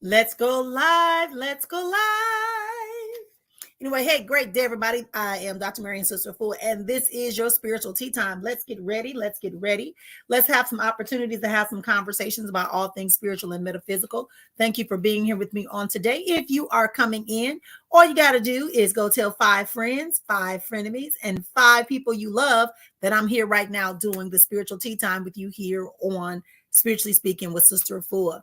Let's go live. Let's go live. Anyway, hey, great day, everybody. I am Dr. Marian Sister Fool, and this is your spiritual tea time. Let's get ready. Let's get ready. Let's have some opportunities to have some conversations about all things spiritual and metaphysical. Thank you for being here with me on today. If you are coming in, all you got to do is go tell 5 friends, 5 frenemies, and 5 people you love that I'm here right now doing the spiritual tea time with you here on Spiritually Speaking with Sister Fool.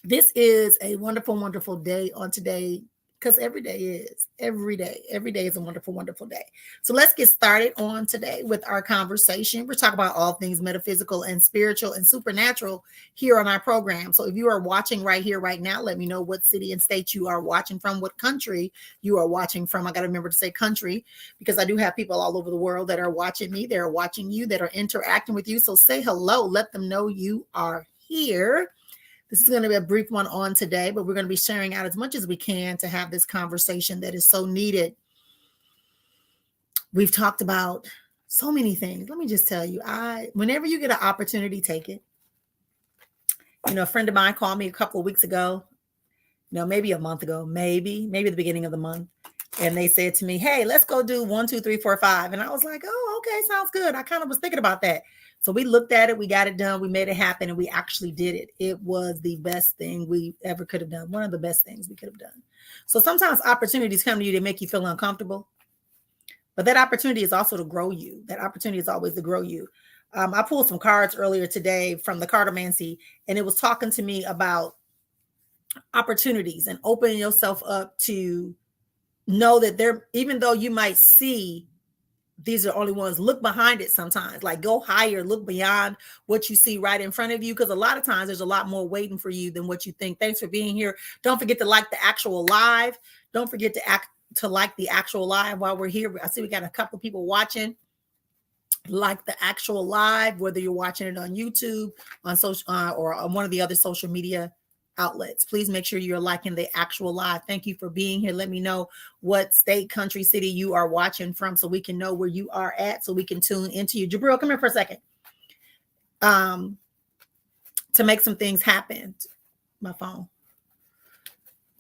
This is a wonderful, wonderful day on today because every day is a wonderful, wonderful day. So let's get started on today with our conversation. We're talking about all things metaphysical and spiritual and supernatural here on our program. So if you are watching right here, right now, let me know what city and state you are watching from, what country you are watching from. I got to remember to say country because I do have people all over the world that are watching me, that are watching you, that are interacting with you. So say hello, let them know you are here. This is going to be a brief one on today, but we're going to be sharing out as much as we can to have this conversation that is so needed. We've talked about so many things. Let me just tell you, whenever you get an opportunity, take it. A friend of mine called me a couple of weeks ago, maybe a month ago, maybe the beginning of the month. And they said to me, hey, let's go do 1, 2, 3, 4, 5. And I was like, oh, okay, sounds good. I kind of was thinking about that. So we looked at it, we got it done, we made it happen, and we actually did it. It was the best thing we ever could have done. One of the best things we could have done. So sometimes opportunities come to you to make you feel uncomfortable, but that opportunity is also to grow you. That opportunity is always to grow you. I pulled some cards earlier today from the cartomancy, and it was talking to me about opportunities and opening yourself up to know that there, even though you might see these are the only ones, look behind it sometimes, like go higher, look beyond what you see right in front of you. Because a lot of times there's a lot more waiting for you than what you think. Thanks for being here. Don't forget to like the actual live. Don't forget to like the actual live while we're here. I see we got a couple of people watching. Like the actual live, whether you're watching it on YouTube, on social or on one of the other social media outlets. Please make sure you're liking the actual live. Thank you for being here. Let me know what state, country, city you are watching from so we can know where you are at, so we can tune into you. Jabril, come here for a second. To make some things happen. My phone.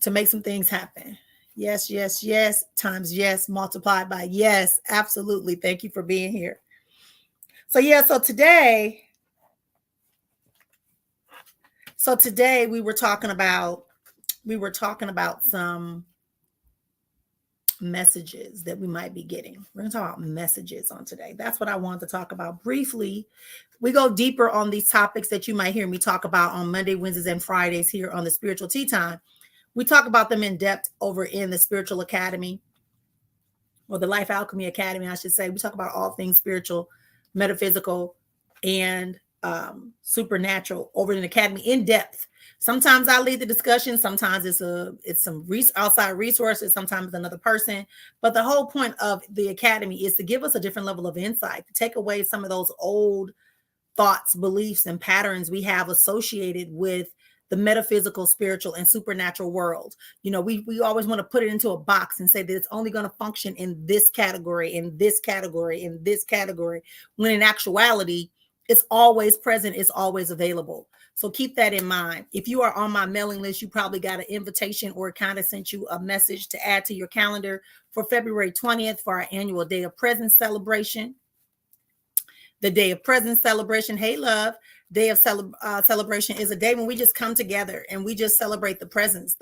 To make some things happen. Yes, yes, yes. Times yes, multiplied by yes. Absolutely. Thank you for being here. So today we were talking about some messages that we might be getting. We're going to talk about messages on today. That's what I wanted to talk about briefly. We go deeper on these topics that you might hear me talk about on Monday, Wednesdays, and Fridays here on the Spiritual Tea Time. We talk about them in depth over in the Spiritual Academy, or the Life Alchemy Academy, I should say. We talk about all things spiritual, metaphysical, and supernatural over in the academy in depth. Sometimes I lead the discussion. Sometimes it's some outside resources. Sometimes it's another person. But the whole point of the academy is to give us a different level of insight, to take away some of those old thoughts, beliefs, and patterns we have associated with the metaphysical, spiritual, and supernatural world. We always want to put it into a box and say that it's only going to function in this category, in this category, in this category, when in actuality, it's always present, it's always available. So keep that in mind. If you are on my mailing list, you probably got an invitation or kind of sent you a message to add to your calendar for February 20th for our annual Day of Presence celebration. The Day of Presence celebration, hey love, Day of celebration is a day when we just come together and we just celebrate the presence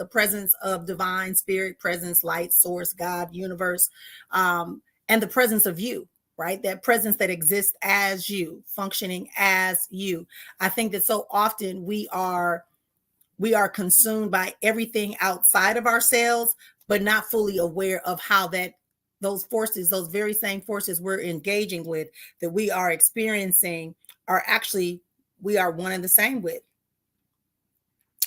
of divine spirit, presence, light, source, God, universe, and the presence of you. Right? That presence that exists as you, functioning as you. I think that so often we are consumed by everything outside of ourselves, but not fully aware of how those forces, those very same forces we're engaging with, that we are experiencing, are actually, we are one and the same with.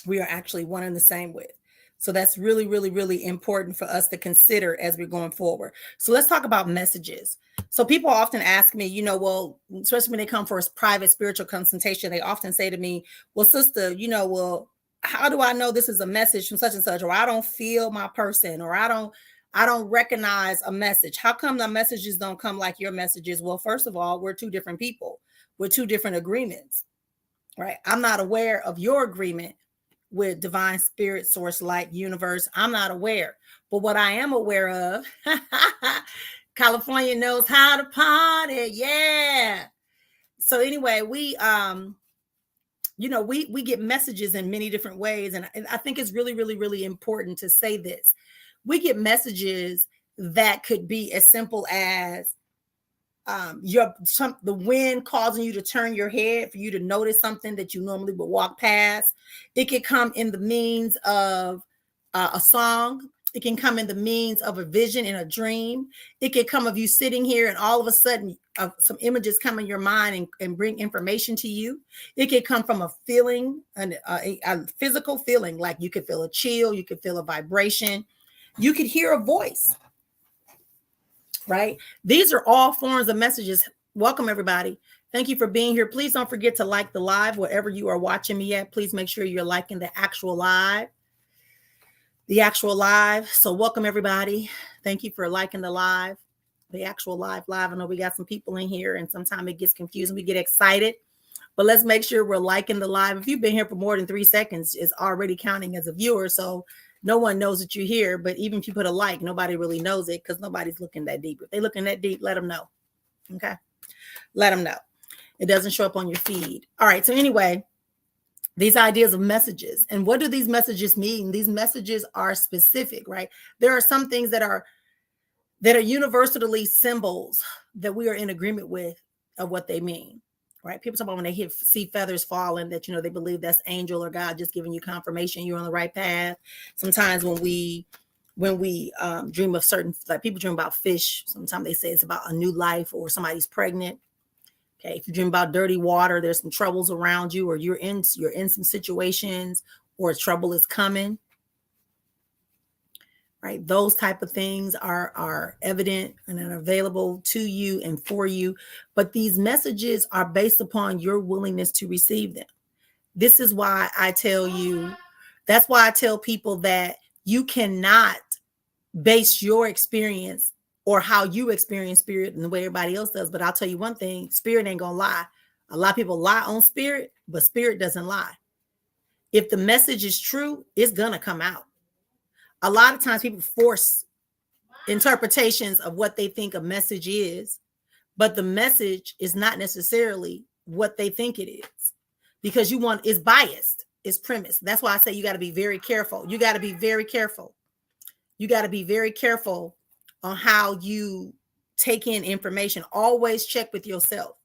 We are actually one and the same with. So that's really, really, really important for us to consider as we're going forward. So let's talk about messages. So people often ask me, well, especially when they come for a private spiritual consultation, they often say to me, well, sister, well, how do I know this is a message from such and such, or I don't feel my person, or I don't recognize a message. How come the messages don't come like your messages? Well, first of all, we're two different people with two different agreements, right? I'm not aware of your agreement with divine spirit, source, light, universe. I'm not aware. But what I am aware of, California knows how to party. Yeah. So anyway, we we get messages in many different ways. And I think it's really, really, really important to say this. We get messages that could be as simple as the wind causing you to turn your head for you to notice something that you normally would walk past. It could come in the means of a song. It can come in the means of a vision in a dream. It could come of you sitting here and all of a sudden some images come in your mind and bring information to you. It could come from a feeling, a physical feeling, like you could feel a chill, you could feel a vibration, you could hear a voice, right? These are all forms of messages. Welcome, everybody. Thank you for being here. Please don't forget to like the live, wherever you are watching me at. Please make sure you're liking the actual live. So welcome, everybody. Thank you for liking the live, the actual live. I know we got some people in here and sometimes it gets confusing. We get excited, but let's make sure we're liking the live. If you've been here for more than 3 seconds, it's already counting as a viewer. So no one knows that you're here, but even if you put a like, nobody really knows it because nobody's looking that deep. If they're looking that deep, let them know. Okay. Let them know. It doesn't show up on your feed. All right. So anyway, these ideas of messages. And what do these messages mean? These messages are specific, right? There are some things that are universally symbols that we are in agreement with of what they mean, right? People talk about when they see feathers falling, that, they believe that's angel or God just giving you confirmation you're on the right path. Sometimes when we dream of certain, like people dream about fish, sometimes they say it's about a new life or somebody's pregnant. Okay, if you dream about dirty water, there's some troubles around you, or you're in some situations, or trouble is coming. Right, those type of things are evident and are available to you and for you. But these messages are based upon your willingness to receive them. This is why I tell you. That's why I tell people that you cannot base your experience or how you experience spirit in the way everybody else does. But I'll tell you one thing, spirit ain't gonna lie. A lot of people lie on spirit, but spirit doesn't lie. If the message is true, it's gonna come out. A lot of times people force interpretations of what they think a message is, but the message is not necessarily what they think it is, because it's biased, it's premised. That's why I say you got to be very careful. You got to be very careful. You got to be very careful on how you take in information. Always check with yourself.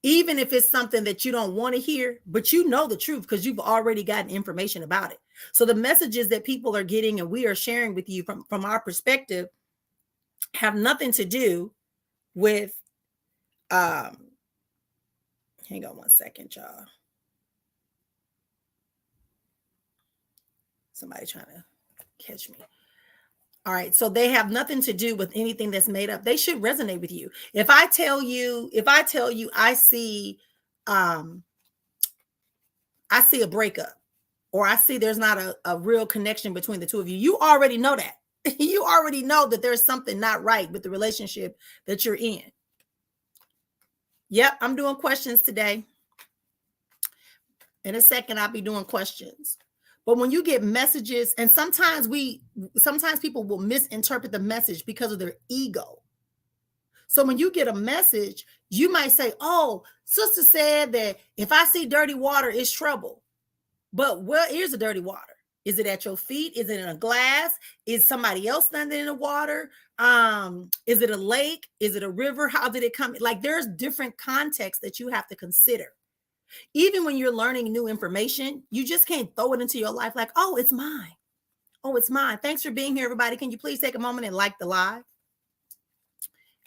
Even if it's something that you don't want to hear, but you know the truth because you've already gotten information about it. So the messages that people are getting and we are sharing with you from our perspective have nothing to do with, hang on one second, y'all. Somebody trying to catch me. All right. So they have nothing to do with anything that's made up. They should resonate with you. If I tell you I see a breakup, or I see there's not a real connection between the two of you, you already know that. You already know that there's something not right with the relationship that you're in. Yep. I'm doing questions today. In a second, I'll be doing questions. But when you get messages, and sometimes people will misinterpret the message because of their ego. So when you get a message, you might say, oh, sister said that if I see dirty water, it's trouble. But where is the dirty water? Is it at your feet? Is it in a glass? Is somebody else standing in the water? Is it a lake? Is it a river? How did it come? Like, there's different contexts that you have to consider. Even when you're learning new information, you just can't throw it into your life like, oh, it's mine. Oh, it's mine. Thanks for being here, everybody. Can you please take a moment and like the live?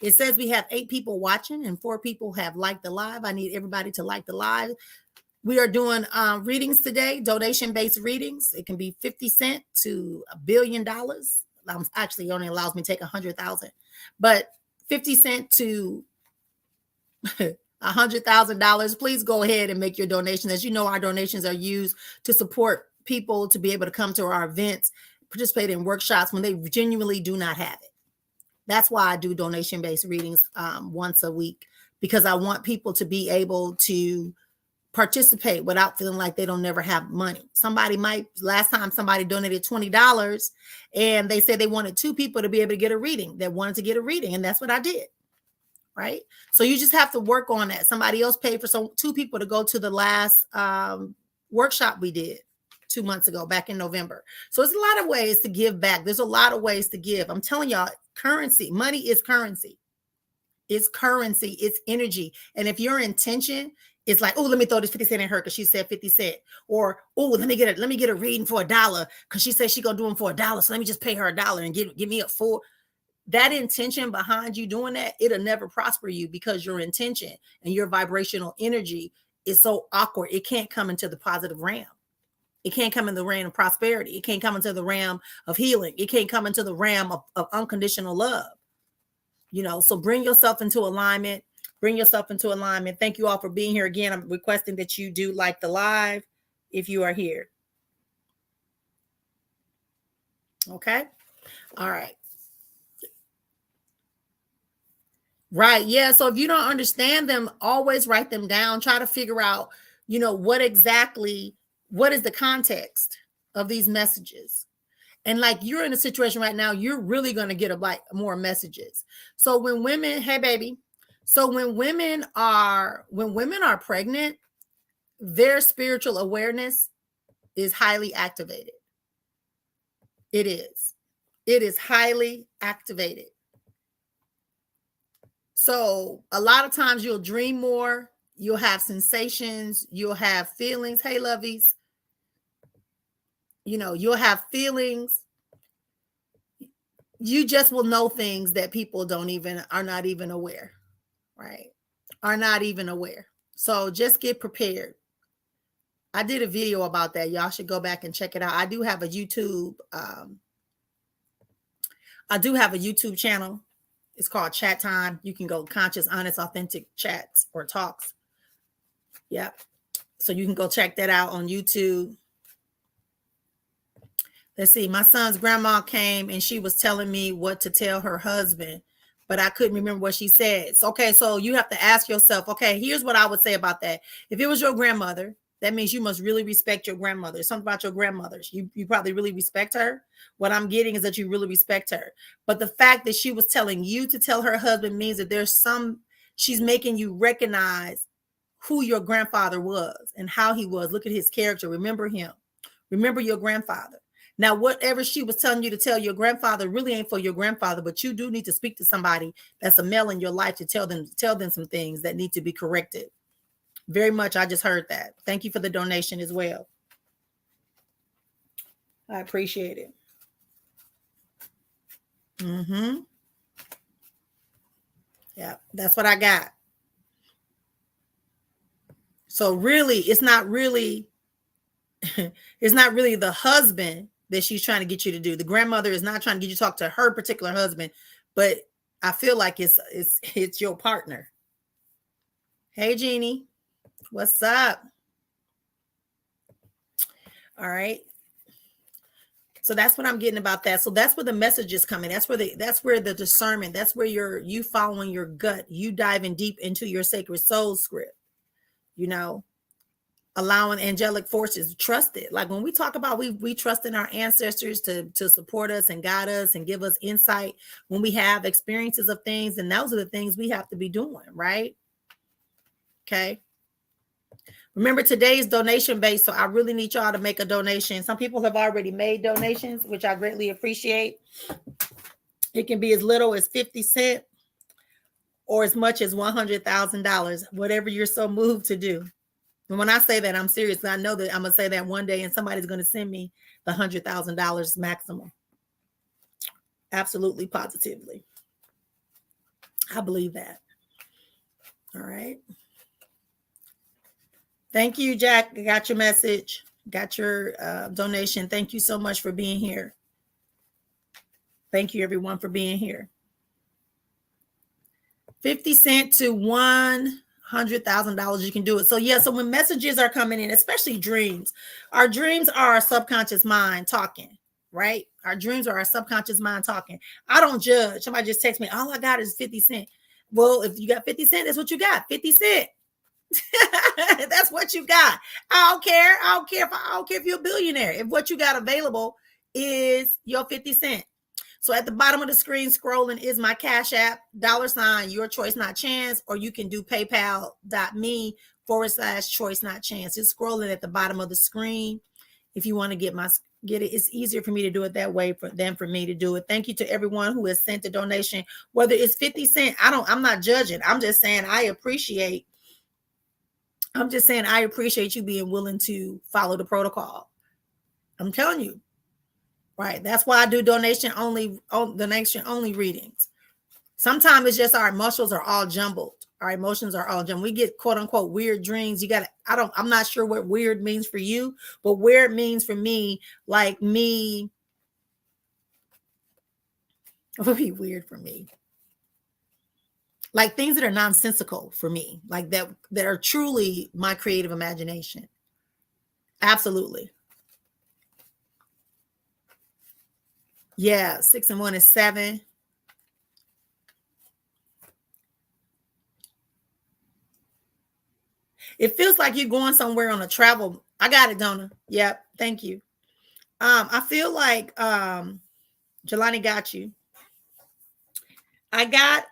It says we have 8 people watching and 4 people have liked the live. I need everybody to like the live. We are doing readings today, donation-based readings. It can be 50 cents to $1 billion. Actually, it only allows me to take 100,000, but 50 cents to $100,000. Please go ahead and make your donation. As you know, our donations are used to support people to be able to come to our events, participate in workshops when they genuinely do not have it. That's why I do donation-based readings once a week, because I want people to be able to participate without feeling like they don't never have money. Last time somebody donated $20 and they said they wanted 2 people to be able to get a reading, that wanted to get a reading. And that's what I did. Right. So you just have to work on that. Somebody else paid for 2 people to go to the last workshop we did 2 months ago, back in November. So there's a lot of ways to give back. There's a lot of ways to give. I'm telling y'all, currency, money is currency. It's currency. It's energy. And if your intention is like, oh, let me throw this 50 cent in her because she said 50 cent. Or, oh, let me get a reading for $1 because she said she gonna do them for $1. So let me just pay her $1 and give me a full. That intention behind you doing that, it'll never prosper you, because your intention and your vibrational energy is so awkward. It can't come into the positive realm. It can't come in the realm of prosperity. It can't come into the realm of healing. It can't come into the realm of unconditional love. So bring yourself into alignment. Bring yourself into alignment. Thank you all for being here. Again, I'm requesting that you do like the live if you are here. Okay. All right. Right. Yeah. So if you don't understand them, always write them down. Try to figure out, what is the context of these messages. And like, you're in a situation right now, you're really going to get more messages. So when women, hey baby. So when women are pregnant, their spiritual awareness is highly activated. It is highly activated. So a lot of times you'll dream more, you'll have sensations, you'll have feelings. Hey, lovies. You'll have feelings. You just will know things that people are not even aware, right? Are not even aware. So just get prepared. I did a video about that. Y'all should go back and check it out. I do have a YouTube channel. It's called Chat Time. You can go Conscious, Honest, Authentic Chats or Talks. Yep. So you can go check that out on YouTube. Let's see. My son's grandma came and she was telling me what to tell her husband, but I couldn't remember what she said. So you have to ask yourself, okay, here's what I would say about that. If it was your grandmother, that means you must really respect your grandmother. Something about your grandmothers. You probably really respect her. What I'm getting is that you really respect her. But the fact that she was telling you to tell her husband means that she's making you recognize who your grandfather was and how he was. Look at his character. Remember him. Remember your grandfather. Now, whatever she was telling you to tell your grandfather really ain't for your grandfather, but you do need to speak to somebody that's a male in your life to tell them some things that need to be corrected. Very much. I just heard that. Thank you for the donation as well. I appreciate it. Yeah, that's what I got. So really, it's not really the husband that she's trying to get you to do. The grandmother is not trying to get you to talk to her particular husband, but I feel like it's your partner. Hey, Jeannie. What's up? All right. So that's what I'm getting about that. So that's where the message is coming. That's where the discernment, that's where you following your gut, you diving deep into your sacred soul script, allowing angelic forces to trust it. Like when we talk about we trust in our ancestors to support us and guide us and give us insight when we have experiences of things. And those are the things we have to be doing, right? Okay. Remember, today's donation based, so I really need y'all to make a donation. Some people have already made donations, which I greatly appreciate. It can be as little as 50 cents or as much as $100,000, whatever you're so moved to do. And when I say that, I'm serious. I know that I'm going to say that one day and somebody's going to send me the $100,000 maximum. Absolutely, positively. I believe that. All right. Thank you, Jack. I got your message. Got your donation. Thank you so much for being here. Thank you, everyone, for being here. 50 cents to $100,000, you can do it. So yeah, so when messages are coming in, especially dreams, our dreams are our subconscious mind talking, right? Our dreams are our subconscious mind talking. I don't judge. Somebody just text me, all I got is 50 cents. Well, if you got 50 cents, that's what you got, 50 cents. That's what you got. I don't care. I don't care if you're a billionaire. If what you got available is your 50 cent. So at the bottom of the screen scrolling is my Cash App, $ your choice, not chance, or you can do paypal.me/choice, not chance. It's scrolling at the bottom of the screen. If you want to get it, it's easier for me to do it that way than for me to do it. Thank you to everyone who has sent a donation, whether it's 50 cents. I'm not judging. I'm just saying I appreciate you being willing to follow the protocol. I'm telling you. Right. That's why I do donation only readings. Sometimes it's just our emotions are all jumbled. Our emotions are all jumbled. We get quote unquote weird dreams. I'm not sure what weird means for you, but weird means for me, like me. What would be weird for me? Like things that are nonsensical for me, like that are truly my creative imagination. Absolutely. Yeah, 6 and 1 is 7. It feels like you're going somewhere on a travel. I got it, Donna. Yep. Thank you. I feel like Jelani got you. I got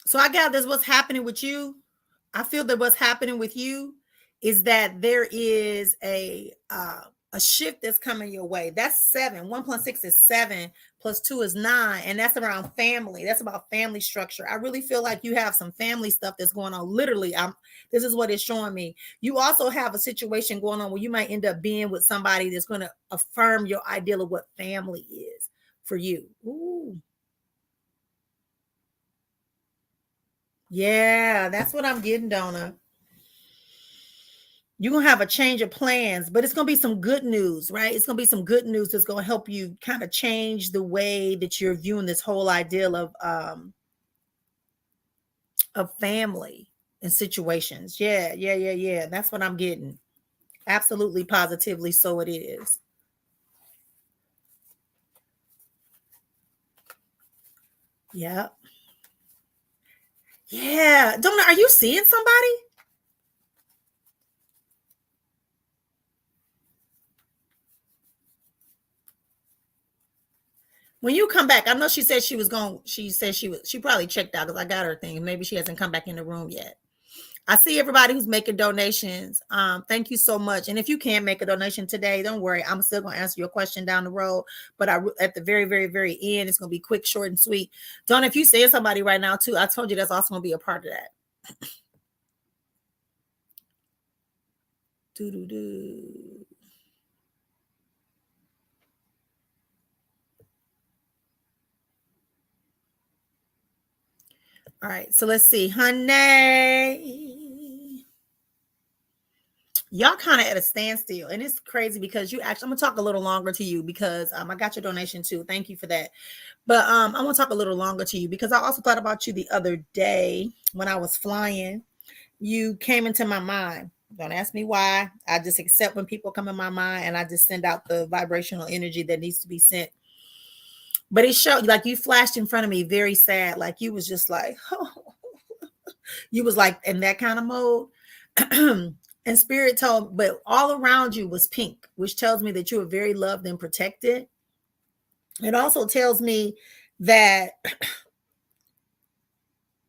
so I got this. What's happening with you? I feel that what's happening with you is that there is a shift that's coming your way. That's 7. 1 + 6 is 7, + 2 is 9, and that's around family. That's about family structure. I really feel like you have some family stuff that's going on. Literally, this is what it's showing me. You also have a situation going on where you might end up being with somebody that's going to affirm your ideal of what family is for you. Ooh. Yeah, that's what I'm getting, Donna. You're going to have a change of plans, but it's going to be some good news, right? It's going to be some good news that's going to help you kind of change the way that you're viewing this whole ideal of family and situations. Yeah. That's what I'm getting. Absolutely, positively, so it is. Yeah. Yeah. Donna, are you seeing somebody? When you come back, I know she said she was going. She said she probably checked out because I got her thing. Maybe she hasn't come back in the room yet. I see everybody who's making donations. Thank you so much. And if you can't make a donation today, don't worry. I'm still going to answer your question down the road. But at the very, very, very end, it's going to be quick, short, and sweet. Donna, if you see somebody right now too, I told you that's also going to be a part of that. Do. All right, so let's see. Honey, y'all kind of at a standstill, and it's crazy because I'm gonna talk a little longer to you because I got your donation too. Thank you for that. But I want to talk a little longer to you because I also thought about you the other day when I was flying. You came into my mind. Don't ask me why. I just accept when people come in my mind, and I just send out the vibrational energy that needs to be sent. But it showed like you flashed in front of me very sad, like you was just like, oh. You was like in that kind of mode. And spirit told, but all around you was pink, which tells me that you were very loved and protected. It also tells me that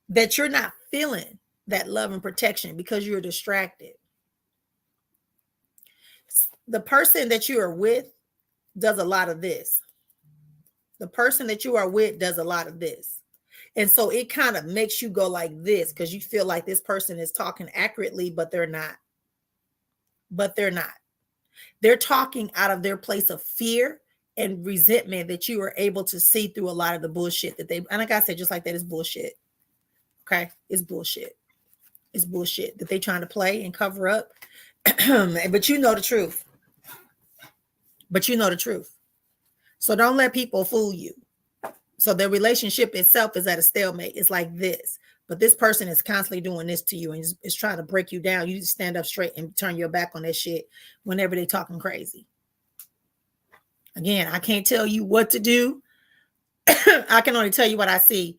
you're not feeling that love and protection because you're distracted. The person that you are with does a lot of this. The person that you are with does a lot of this. And so it kind of makes you go like this because you feel like this person is talking accurately, but they're not. They're talking out of their place of fear and resentment that you are able to see through a lot of the bullshit that they, and like I said, just like that, is bullshit. Okay. It's bullshit. It's bullshit that they trying to play and cover up. But you know the truth. So don't let people fool you. So the relationship itself is at a stalemate. It's like this, but this person is constantly doing this to you and is trying to break you down. You just stand up straight and turn your back on that shit whenever they talking crazy. Again, I can't tell you what to do, I can only tell you what I see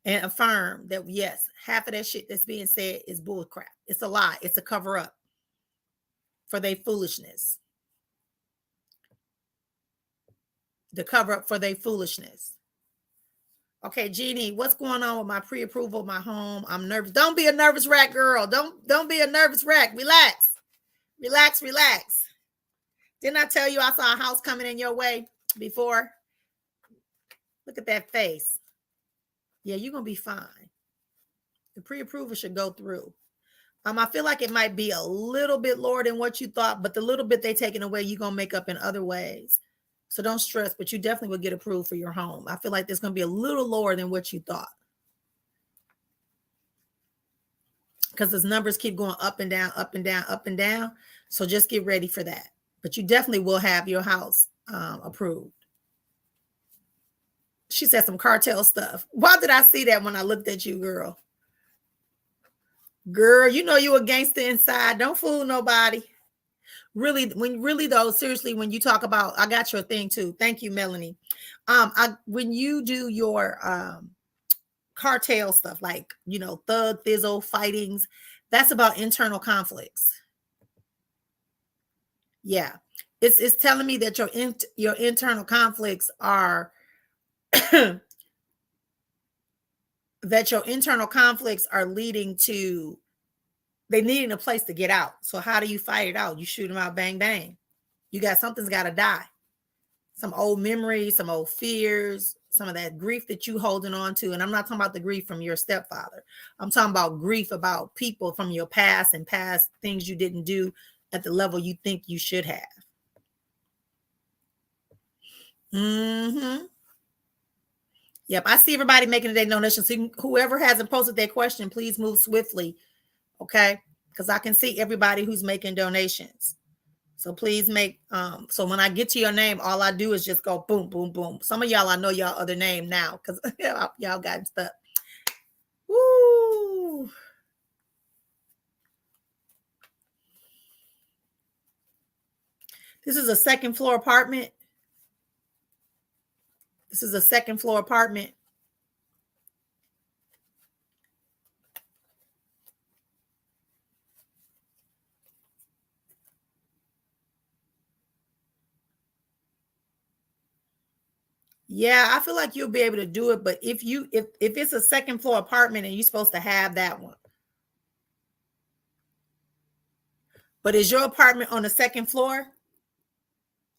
and affirm that yes, half of that shit that's being said is bull crap. It's a lie. It's a cover up for their foolishness. The cover up for their foolishness. Okay, Jeannie, what's going on with my pre-approval of my home? I'm nervous. Don't be a nervous wreck, girl. Don't be a nervous wreck. Relax. Relax, relax. Didn't I tell you I saw a house coming in your way before? Look at that face. Yeah, you're going to be fine. The pre-approval should go through. I feel like it might be a little bit lower than what you thought, but the little bit they taken away, you're going to make up in other ways. So don't stress, but you definitely will get approved for your home. I feel like there's going to be a little lower than what you thought. Because those numbers keep going up and down, up and down, up and down. So just get ready for that. But you definitely will have your house approved. She said some cartel stuff. Why did I see that when I looked at you, girl? Girl, you know you a gangster inside. Don't fool nobody. Really though, seriously, when you talk about, I got your thing too. Thank you, Melanie. When you do your cartel stuff, like, you know, thug thizzle fightings, that's about internal conflicts. Yeah, it's telling me that your internal conflicts are that your internal conflicts are leading to they needing a place to get out. So how do you fight it out? You shoot them out, bang bang. Something's got to die. Some old memories, some old fears, some of that grief that you holding on to. And I'm not talking about the grief from your stepfather. I'm talking about grief about people from your past and past things you didn't do at the level you think you should have. Mm-hmm. Yep, I see everybody making their donations. So whoever hasn't posted their question, please move swiftly, okay? Because I can see everybody who's making donations. So please make, so when I get to your name, all I do is just go boom, boom, boom. Some of y'all, I know y'all other name now because y'all got stuff. Woo! This is a second floor apartment. This is a second floor apartment. Yeah, I feel like you'll be able to do it, but if it's a second floor apartment and you're supposed to have that one. But is your apartment on the second floor?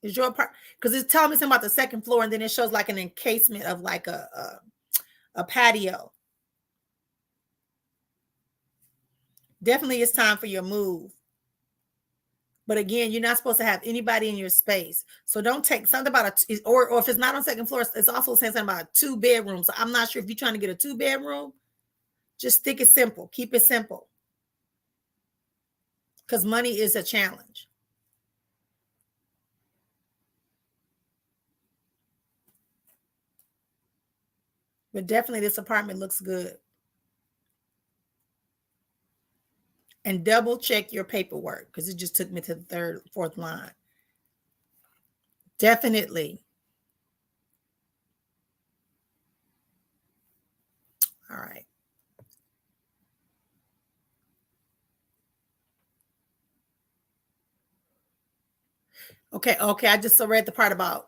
Is your apartment, because it's telling me something about the second floor, and then it shows like an encasement of like a patio. Definitely it's time for your move. But again, you're not supposed to have anybody in your space. So don't take something about or if it's not on second floor, it's also saying something about 2 bedrooms. So I'm not sure if you're trying to get a 2-bedroom. Just stick it simple. Keep it simple. Because money is a challenge. But definitely this apartment looks good. And double check your paperwork because it just took me to the fourth line. Definitely. All right. Okay. I just read the part about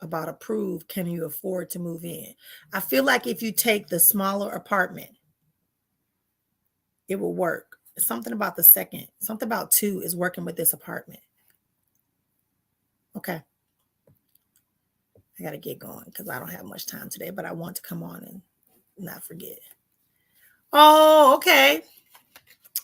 about approved, can you afford to move in? I feel like if you take the smaller apartment, it will work. Something about something about 2 is working with this apartment. Okay. I got to get going because I don't have much time today, but I want to come on and not forget. Oh, okay.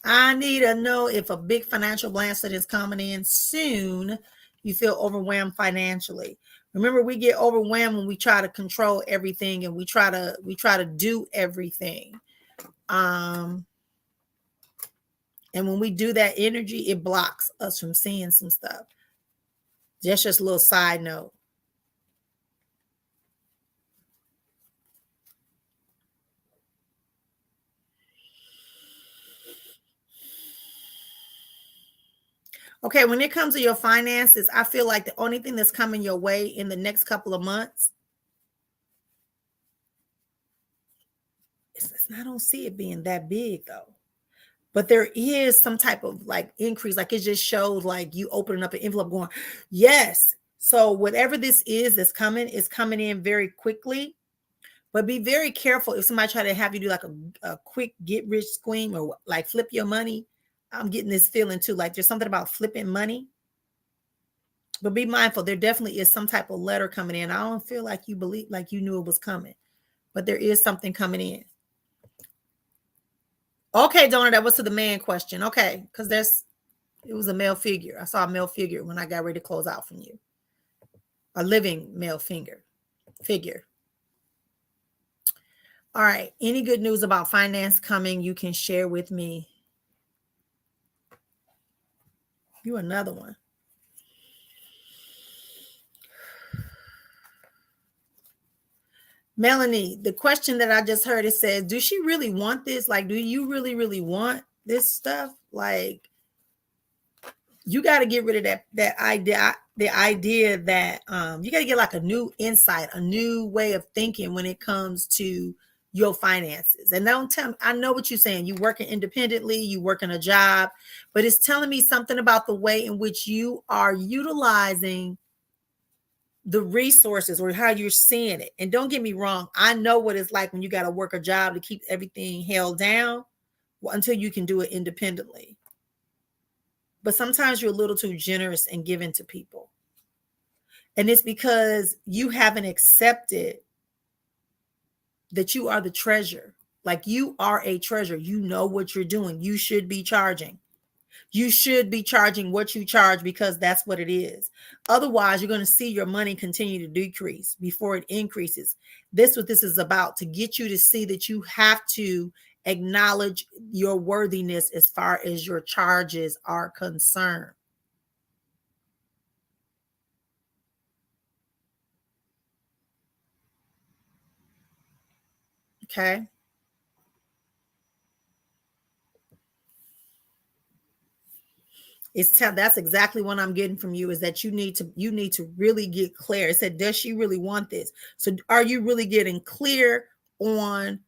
I need to know if a big financial blast is coming in soon. You feel overwhelmed financially. Remember, we get overwhelmed when we try to control everything and we try to do everything. And when we do that energy, it blocks us from seeing some stuff. Just a little side note. Okay, when it comes to your finances, I feel like the only thing that's coming your way in the next couple of months, I don't see it being that big though. But there is some type of like increase. Like it just shows like you opening up an envelope going, yes. So whatever this is coming in very quickly. But be very careful if somebody try to have you do like a quick get rich scheme or like flip your money. I'm getting this feeling too. Like there's something about flipping money. But be mindful, there definitely is some type of letter coming in. I don't feel like you believe like you knew it was coming, but there is something coming in. Okay, Donna, that was to the man question. Okay, because it was a male figure. I saw a male figure when I got ready to close out from you. A living male figure. All right. Any good news about finance coming you can share with me? You another one. Melanie, the question that I just heard, it says, do she really want this? Like, do you really, really want this stuff? Like, you got to get rid of that idea, the idea that you got to get like a new insight, a new way of thinking when it comes to your finances. And don't tell me, I know what you're saying. You working independently, you working a job, but it's telling me something about the way in which you are utilizing the resources or how you're seeing it. And don't get me wrong, I know what it's like when you got to work a job to keep everything held down until you can do it independently. But sometimes you're a little too generous and giving to people. And it's because you haven't accepted that you are the treasure. Like you are a treasure. You know what you're doing. You should be charging. You should be charging what you charge because that's what it is. Otherwise, you're going to see your money continue to decrease before it increases. This what this is about, to get you to see that you have to acknowledge your worthiness as far as your charges are concerned. Okay. That's exactly what I'm getting from you, is that you need to really get clear. It said, does she really want this? So are you really getting clear on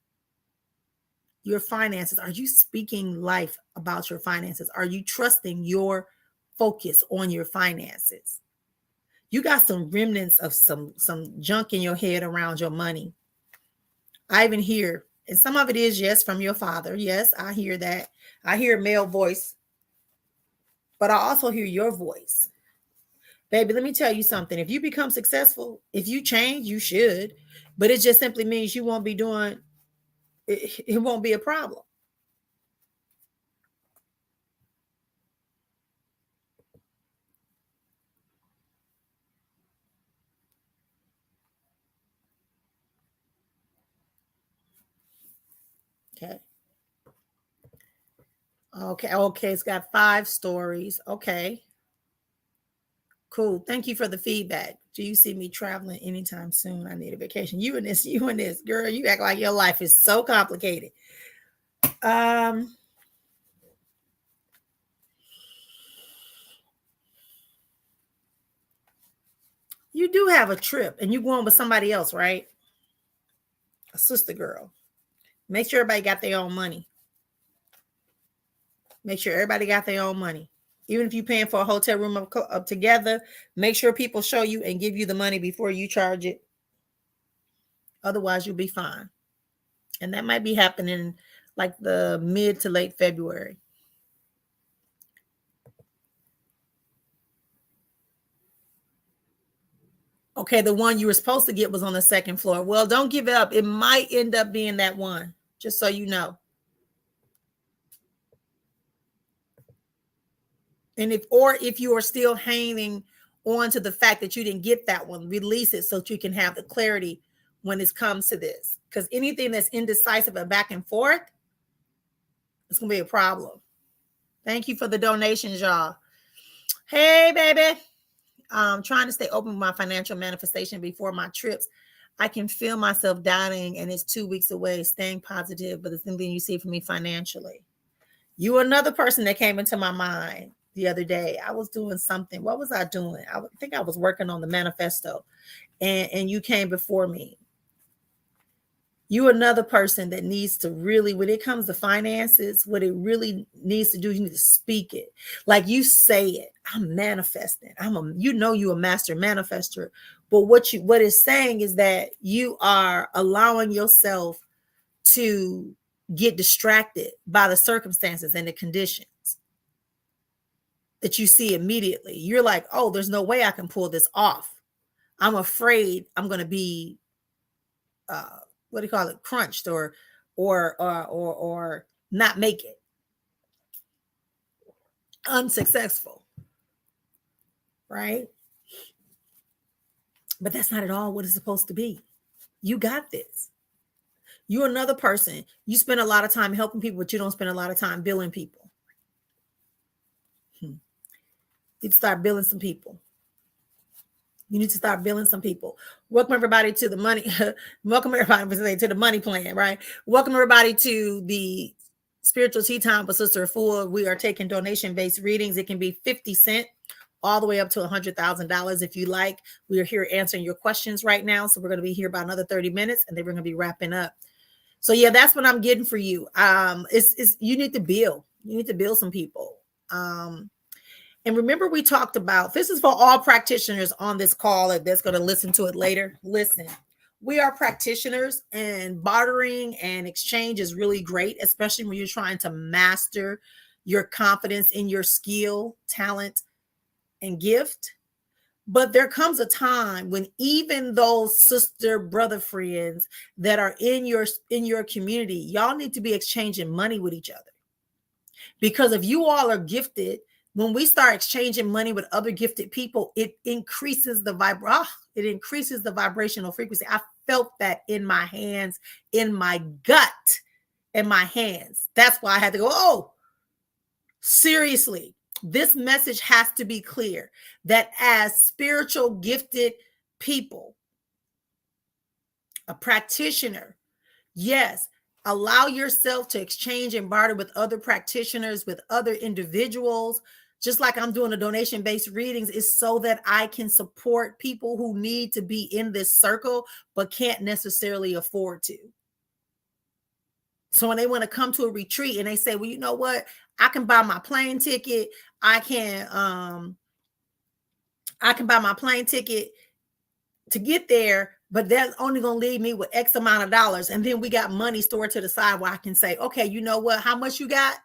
your finances? Are you speaking life about your finances? Are you trusting your focus on your finances? You got some remnants of some junk in your head around your money. I even hear, and some of it is, yes, from your father. Yes, I hear that. I hear a male voice, but I also hear your voice. Baby, let me tell you something. If you become successful, if you change, you should, but it just simply means you won't be doing it. It won't be a problem. Okay. Okay. It's got 5 stories. Okay. Cool. Thank you for the feedback. Do you see me traveling anytime soon? I need a vacation. You and this, girl. You act like your life is so complicated. Um, you do have a trip, and you going with somebody else, right? A sister girl. Make sure everybody got their own money. Make sure everybody got their own money. Even if you're paying for a hotel room up together, make sure people show you and give you the money before you charge it. Otherwise, you'll be fine. And that might be happening like the mid to late February. Okay, the one you were supposed to get was on the second floor. Well, don't give it up. It might end up being that one, just so you know. And if you are still hanging on to the fact that you didn't get that one, release it so that you can have the clarity when it comes to this. Because anything that's indecisive and back and forth, it's gonna be a problem. Thank you for the donations, y'all. Hey, baby. I'm trying to stay open with my financial manifestation before my trips. I can feel myself doubting, and it's 2 weeks away. Staying positive, but it's something you see from me financially. You another person that came into my mind. the other day. I was doing something. What was I doing? I think I was working on the manifesto, and you came before me. You another person that needs to really, when it comes to finances, what it really needs to do, you need to speak it. Like you say it. I'm manifesting. You a master manifester. But what it's saying is that you are allowing yourself to get distracted by the circumstances and the conditions that you see immediately. You're like, oh, there's no way I can pull this off. I'm afraid I'm going to be what do you call it, crunched or not make it, unsuccessful, right? But that's not at all what it's supposed to be. You got this. You're another person. You spend a lot of time helping people, but you don't spend a lot of time billing people. You'd start billing some people. You need to start billing some people. Welcome everybody to the money. Welcome everybody to the money plan, right? Welcome everybody to the Spiritual Tea Time with Sister Afua. We are taking donation-based readings. It can be 50 cents all the way up to $100,000 if you like. We are here answering your questions right now. So we're going to be here about another 30 minutes and then we're going to be wrapping up. So yeah, that's what I'm getting for you. It's you need to build. You need to build some people. And remember, we talked about, this is for all practitioners on this call that's going to listen to it later. Listen, we are practitioners and bartering and exchange is really great, especially when you're trying to master your confidence in your skill, talent, and gift. But there comes a time when even those sister brother friends that are in your community, y'all need to be exchanging money with each other. Because if you all are gifted, when we start exchanging money with other gifted people, it increases the vibrational frequency. I felt that in my hands, in my gut, in my hands. That's why I had to go, oh, seriously, this message has to be clear that as spiritual gifted people, a practitioner, yes, allow yourself to exchange and barter with other practitioners, with other individuals. Just like I'm doing the donation-based readings, is so that I can support people who need to be in this circle, but can't necessarily afford to. So when they want to come to a retreat and they say, well, you know what? I can buy my plane ticket. I can buy my plane ticket to get there, but that's only going to leave me with X amount of dollars. And then we got money stored to the side where I can say, okay, you know what? How much you got?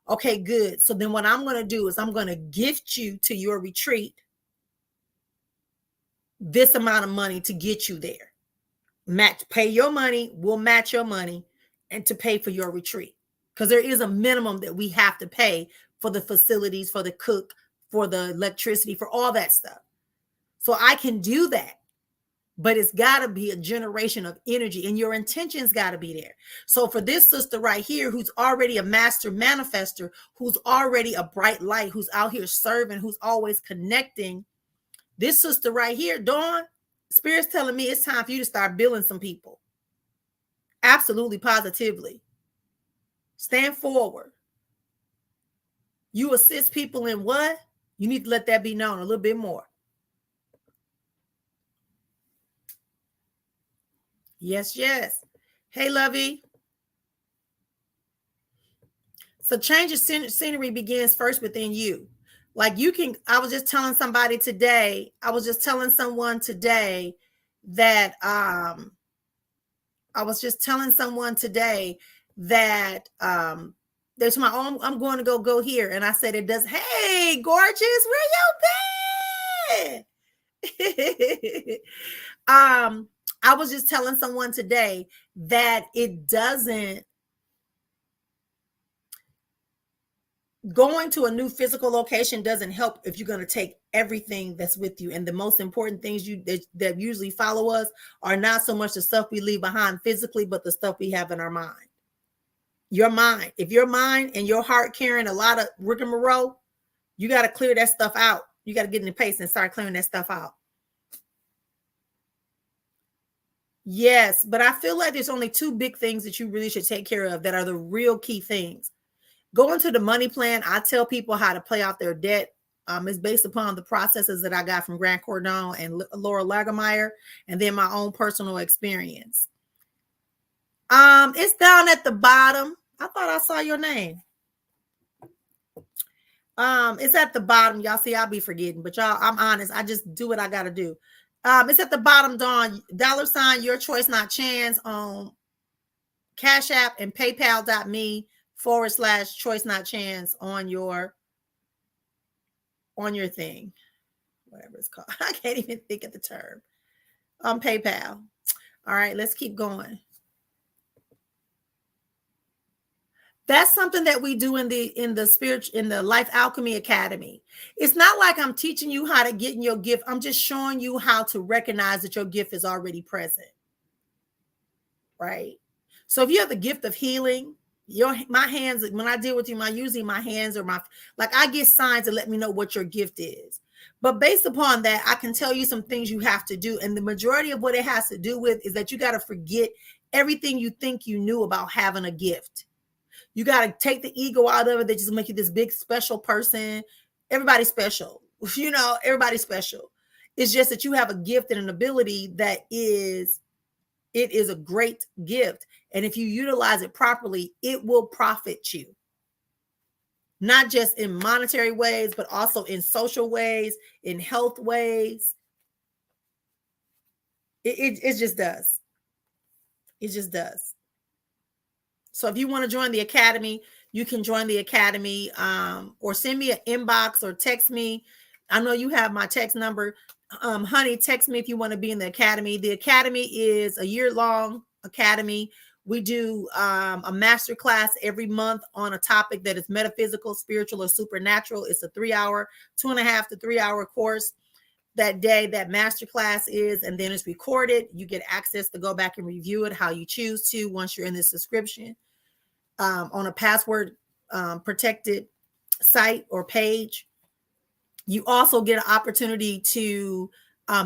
Okay, good. So then what I'm going to do is I'm going to gift you to your retreat this amount of money to get you there. Pay your money. We'll match your money and to pay for your retreat. Because there is a minimum that we have to pay for the facilities, for the cook, for the electricity, for all that stuff. So I can do that. But it's got to be a generation of energy and your intentions got to be there. So for this sister right here, who's already a master manifester, who's already a bright light, who's out here serving, who's always connecting, this sister right here, Dawn, Spirit's telling me it's time for you to start billing some people. Absolutely, positively. Stand forward. You assist people in what? You need to let that be known a little bit more. Yes, yes. Hey, Lovey. So change of scenery begins first within you. Like you can, I was just telling someone today that there's my own, I'm going to go here. And I said, it does. Hey, gorgeous, where you been? I was just telling someone today that it doesn't, going to a new physical location doesn't help if you're going to take everything that's with you. And the most important things that usually follow us are not so much the stuff we leave behind physically, but the stuff we have in our mind. Your mind. If your mind and your heart carrying a lot of rigmarole, you got to clear that stuff out. You got to get in the pace and start clearing that stuff out. Yes, but I feel like there's only two big things that you really should take care of that are the real key things. Go into the money plan. I tell people how to pay off their debt. It's based upon the processes that I got from Grant Cardone and Laura Lagermeyer, and then my own personal experience. It's down at the bottom. I thought I saw your name. It's at the bottom. Y'all see, I'll be forgetting, but y'all, I'm honest. I just do what I gotta do. It's at the bottom, Dawn. $ your choice, not chance on Cash App and PayPal.me/choice, not chance on your thing, whatever it's called. I can't even think of the term. On PayPal. All right, let's keep going. That's something that we do in the Life Alchemy Academy. It's not like I'm teaching you how to get in your gift. I'm just showing you how to recognize that your gift is already present. Right? So if you have the gift of healing, my hands, when I deal with you, usually my hands or I get signs to let me know what your gift is. But based upon that, I can tell you some things you have to do. And the majority of what it has to do with is that you got to forget everything you think you knew about having a gift. You got to take the ego out of it that just make you this big special person. Everybody's special. Everybody's special. It's just that you have a gift and an ability that it is a great gift. And if you utilize it properly, it will profit you. Not just in monetary ways, but also in social ways, in health ways. It just does. It just does. So if you want to join the academy, you can join the academy, or send me an inbox or text me. I know you have my text number. Honey, text me if you want to be in the academy. The academy is a year-long academy. We do a master class every month on a topic that is metaphysical, spiritual, or supernatural. It's a 3-hour, 2.5 to 3 hour course. That day that master class is, and then it's recorded. You get access to go back and review it how you choose to once you're in the subscription, on a password protected site or page. You also get an opportunity to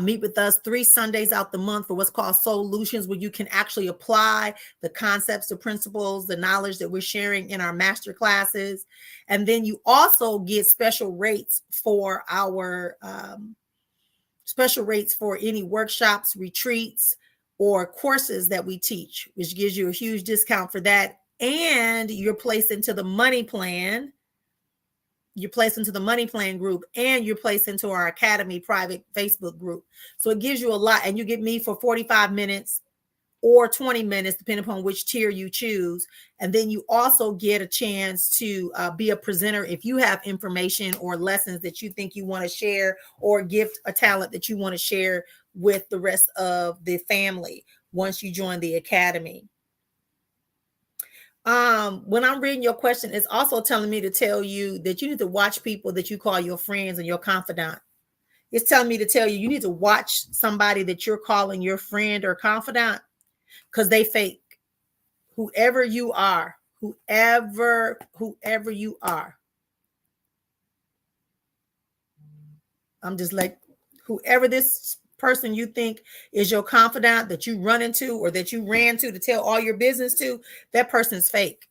meet with us 3 Sundays out the month for what's called Solutions, where you can actually apply the concepts, the principles, the knowledge that we're sharing in our master classes. And then you also get special rates for any workshops, retreats, or courses that we teach, which gives you a huge discount for that. And you're placed into the money plan. You're placed into the money plan group, and you're placed into our academy private Facebook group. So it gives you a lot, and you get me for 45 minutes or 20 minutes, depending upon which tier you choose. And then you also get a chance to be a presenter if you have information or lessons that you think you want to share, or a gift, a talent that you want to share with the rest of the family once you join the academy. When I'm reading your question, it's also telling me to tell you that you need to watch people that you call your friends and your confidant. It's telling me to tell you need to watch somebody that you're calling your friend or confidant, because they fake. Whoever you are, whoever you are. I'm just like, whoever this person you think is your confidant that you run into or that you ran to tell all your business to, that person's fake.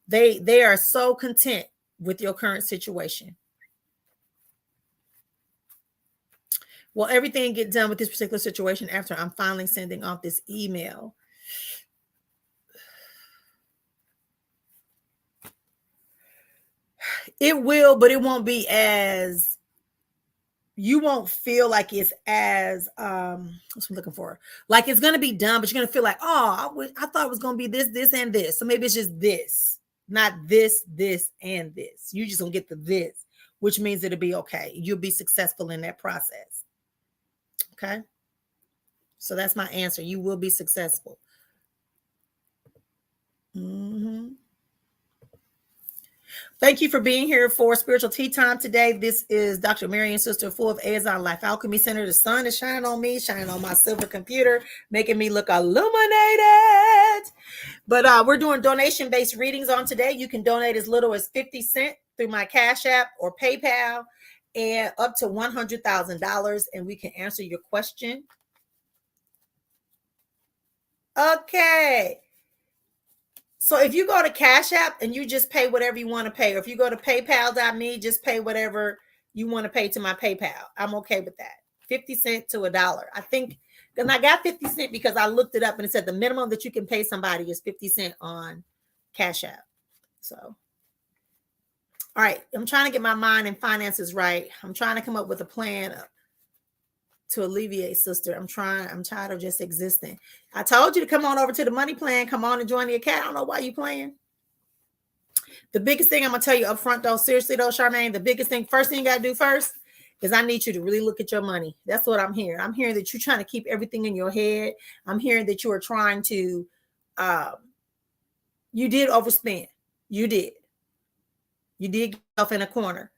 They are so content with your current situation. Will everything get done with this particular situation after I'm finally sending off this email? It will, but it won't be as, you won't feel like it's as, what's I'm looking for? Like it's going to be done, but you're going to feel like, oh, I thought it was going to be this, and this. So maybe it's just this, not this, and this. You just don't get the this, which means it'll be okay. You'll be successful in that process. Okay. So that's my answer. You will be successful. Mm-hmm. Thank you for being here for Spiritual Tea Time today. This is Dr. Marian, sister full of Azon Life Alchemy Center. The sun is shining on me, shining on my silver computer, making me look illuminated. But we're doing donation-based readings on today. You can donate as little as 50 cents through my Cash App or PayPal, and up to $100,000, and we can answer your question. Okay. So if you go to Cash App and you just pay whatever you want to pay, or if you go to paypal.me, just pay whatever you want to pay to my PayPal. I'm okay with that. 50 cents to $1. I think, and I got 50 cents because I looked it up and it said the minimum that you can pay somebody is 50 cents on Cash App. So, all right, I'm trying to get my mind and finances right. I'm trying to come up with a plan to alleviate, sister. I'm tired of just existing. I told you to come on over to the money plan. Come on and join the account. I don't know why you playing. The biggest thing I'm gonna tell you up front, though, seriously though, Charmaine, the biggest thing, first thing you gotta do first is I need you to really look at your money. That's what I'm hearing. I'm hearing that you're trying to keep everything in your head. I'm hearing that you are trying to, you did overspend. You did get yourself in a corner.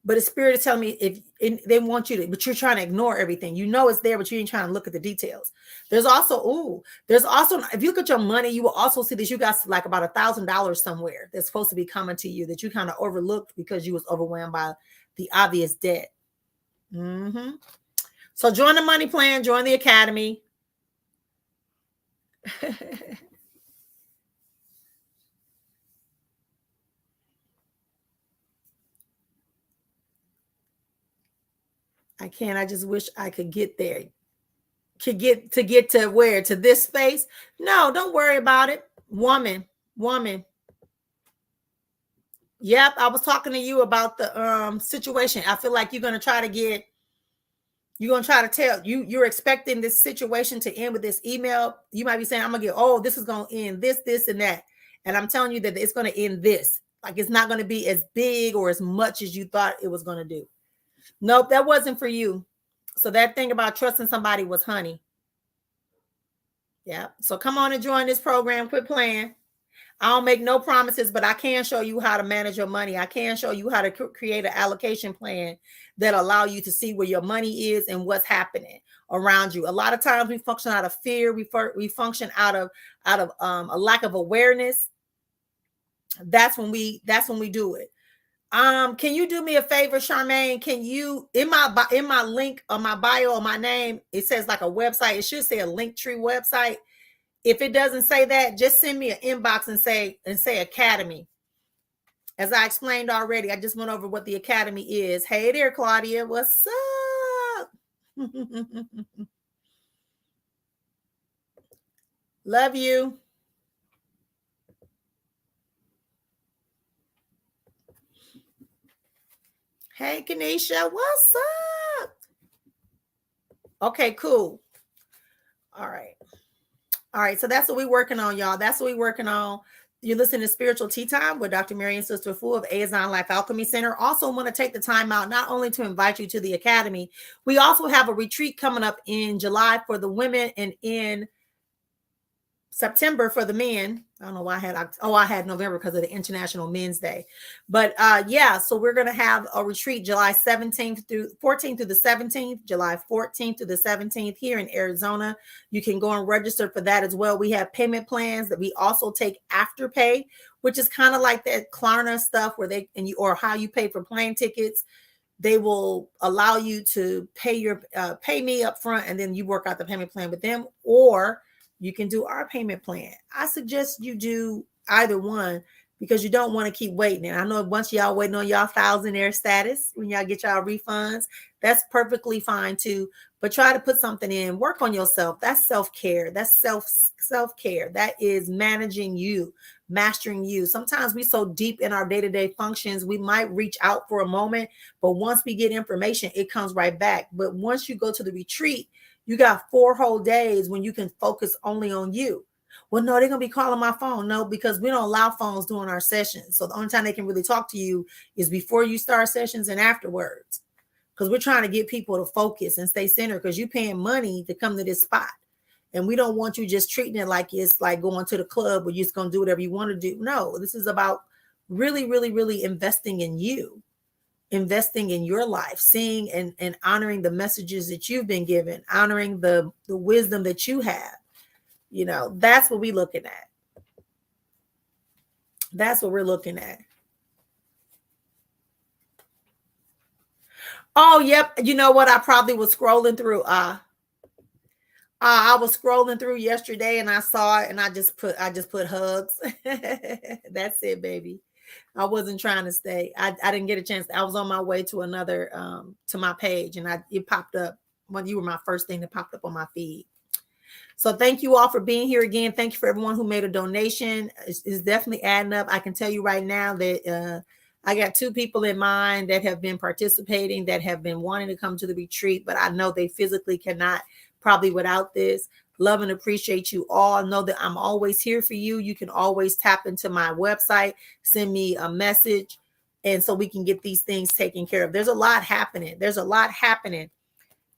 But the spirit is telling me if they want you to, but you're trying to ignore everything. You know it's there, but you ain't trying to look at the details. There's also, if you look at your money, you will also see that you got like about $1,000 somewhere that's supposed to be coming to you that you kind of overlooked because you was overwhelmed by the obvious debt. Mm-hmm. So join the money plan, join the academy. I can't. I just wish I could get there. Get to where? To this space? No, don't worry about it. Woman. Yep, I was talking to you about the situation. I feel like you're gonna try to tell you're expecting this situation to end with this email. You might be saying, I'm gonna get, this is gonna end this, and that. And I'm telling you that it's gonna end this. Like it's not gonna be as big or as much as you thought it was gonna do. Nope, that wasn't for you. So that thing about trusting somebody was honey. Yeah. So come on and join this program. Quit playing. I don't make no promises, but I can show you how to manage your money. I can show you how to create an allocation plan that allow you to see where your money is and what's happening around you. A lot of times we function out of fear. We function out of a lack of awareness. That's when we do it. Can you do me a favor, Charmaine? Can you in my link on my bio on my name, it says like a website. It should say a Linktree website. If it doesn't say that, just send me an inbox and say Academy. As I explained already, I just went over what the Academy is. Hey there, Claudia. What's up? Love you. Hey, Kenesha. What's up? Okay, cool. All right. So that's what we're working on, y'all. That's what we're working on. You're listening to Spiritual Tea Time with Dr. Mary and Sister Fu of Azon Life Alchemy Center. Also want to take the time out not only to invite you to the Academy, we also have a retreat coming up in July for the women and in September for the men. I don't know why I had November because of the International Men's Day. But so we're going to have a retreat July 17th through 14th through the 17th, July 14th through the 17th here in Arizona. You can go and register for that as well. We have payment plans that we also take Afterpay, which is kind of like that Klarna stuff where or how you pay for plane tickets. They will allow you to pay me up front and then you work out the payment plan with them, or you can do our payment plan. I suggest you do either one because you don't want to keep waiting. And I know once y'all waiting on y'all thousandaire status, when y'all get y'all refunds, that's perfectly fine too. But try to put something in, work on yourself. That's self-care. That's self-care. That is managing you, mastering you. Sometimes we so deep in our day-to-day functions, we might reach out for a moment, but once we get information, it comes right back. But once you go to the retreat, you got 4 whole days when you can focus only on you. Well, no, they're going to be calling my phone. No, because we don't allow phones during our sessions. So the only time they can really talk to you is before you start sessions and afterwards. Because we're trying to get people to focus and stay centered because you're paying money to come to this spot. And we don't want you just treating it like it's like going to the club where you're just going to do whatever you want to do. No, this is about really, really, really investing in you. Investing in your life, seeing and honoring the messages that you've been given, honoring the wisdom that you have. You know, that's what we're looking at. That's what we're looking at. Oh, yep. You know what? I probably was scrolling through. I was scrolling through yesterday and I saw it and I just put hugs. That's it, baby. I wasn't trying to stay. I didn't get a chance. I was on my way to another to my page and it popped up when you were my first thing that popped up on my feed. So thank you all for being here again. Thank you for everyone who made a donation. It's definitely adding up. I can tell you right now that I got 2 people in mind that have been participating, that have been wanting to come to the retreat, but I know they physically cannot probably without this. Love and appreciate you all. Know that I'm always here for you. You can always tap into my website, send me a message, and so we can get these things taken care of. There's a lot happening.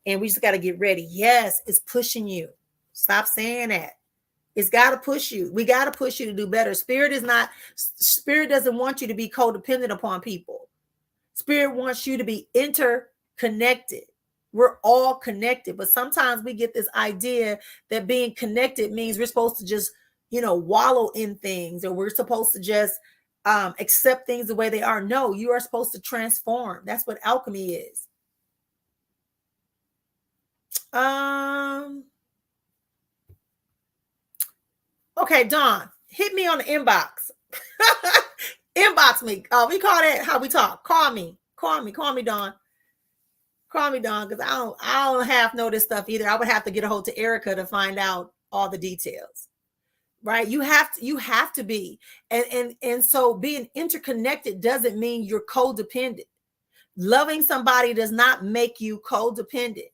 And we just got to get ready. Yes, it's pushing you. Stop saying that. It's got to push you. We got to push you to do better. Spirit doesn't want you to be codependent upon people. Spirit wants you to be interconnected. We're all connected, but sometimes we get this idea that being connected means we're supposed to just, wallow in things, or we're supposed to just accept things the way they are. No, you are supposed to transform. That's what alchemy is. Okay, Dawn, hit me on the inbox. Inbox me. We call that how we talk. Call me, Dawn. Call me, Dawn, because I don't half know this stuff either. I would have to get a hold to Erica to find out all the details. Right? You have to be. And so being interconnected doesn't mean you're codependent. Loving somebody does not make you codependent.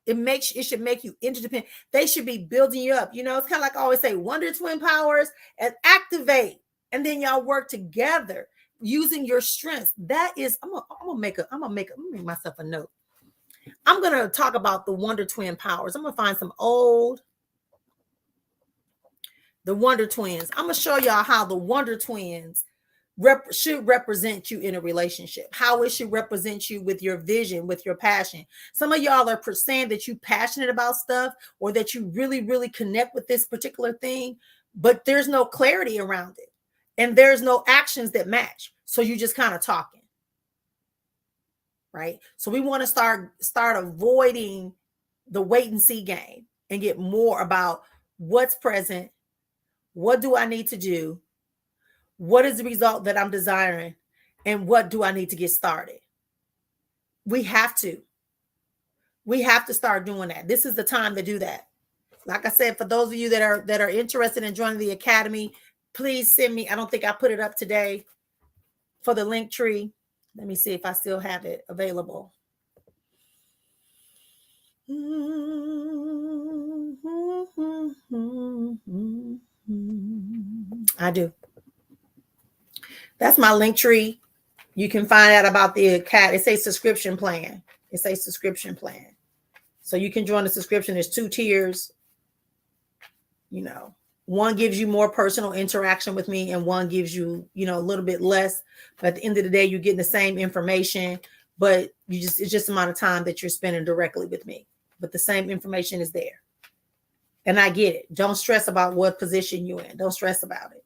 It should make you interdependent. They should be building you up. It's kind of like I always say, wonder twin powers and activate. And then y'all work together using your strengths. That is, I'm gonna make myself a note. I'm gonna talk about the wonder twin powers. I'm gonna find some the wonder twins. I'm gonna show y'all how the wonder twins should represent you in a relationship, how it should represent you with your vision, with your passion. Some of y'all are saying that you're passionate about stuff, or that you really, really connect with this particular thing, but there's no clarity around it. And there's no actions that match. So you just kind of talking. Right? So we want to start avoiding the wait and see game and get more about what's present. What do I need to do? What is the result that I'm desiring? And what do I need to get started? We have to start doing that. This is the time to do that. Like I said, for those of you that are interested in joining the academy, please send me. I don't think I put it up today for the link tree. Let me see if I still have it available. I do. That's my link tree. You can find out about the academy. It's a subscription plan. So you can join the subscription. There's 2 tiers. One gives you more personal interaction with me, and one gives you, a little bit less. But at the end of the day, you're getting the same information, but it's just the amount of time that you're spending directly with me. But the same information is there. And I get it. Don't stress about what position you're in. Don't stress about it.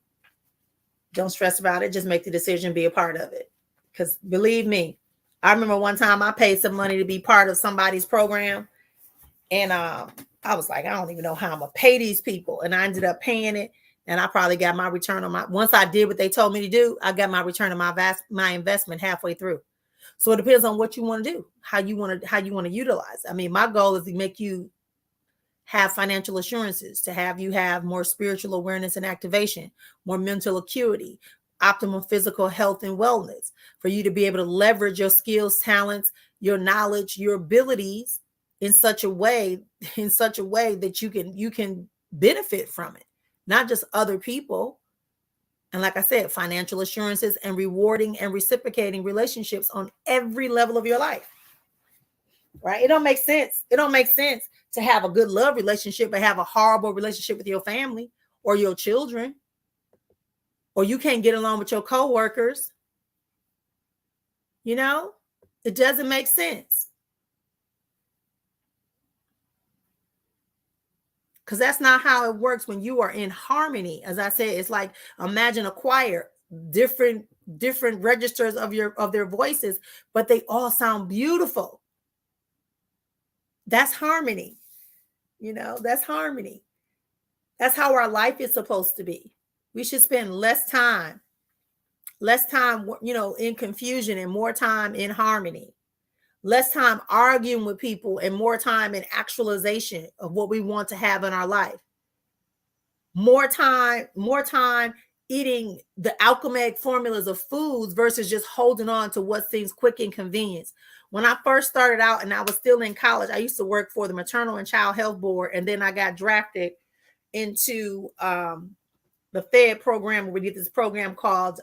Just make the decision, be a part of it. Because believe me, I remember one time I paid some money to be part of somebody's program. And I was like, I don't even know how I'm going to pay these people. And I ended up paying it. And I probably got my return on once I did what they told me to do, I got my return on my investment halfway through. So it depends on what you want to do, how you want to utilize. I mean, my goal is to make you have financial assurances, to have you have more spiritual awareness and activation, more mental acuity, optimal physical health and wellness, for you to be able to leverage your skills, talents, your knowledge, your abilities in such a way that you can benefit from it, not just other people. And like I said, financial assurances and rewarding and reciprocating relationships on every level of your life. Right? It don't make sense. To have a good love relationship but have a horrible relationship with your family or your children, or you can't get along with your coworkers. It doesn't make sense. Because that's not how it works when you are in harmony. As I said, it's like, imagine a choir, different registers of their voices, but they all sound beautiful. That's harmony. That's harmony. That's how our life is supposed to be. We should spend less time, in confusion and more time in harmony. Less time arguing with people and more time in actualization of what we want to have in our life. More time eating the alchemic formulas of foods versus just holding on to what seems quick and convenient. When I first started out and I was still in college, I used to work for the Maternal and Child Health Board, and then I got drafted into the Fed program, where we did this program called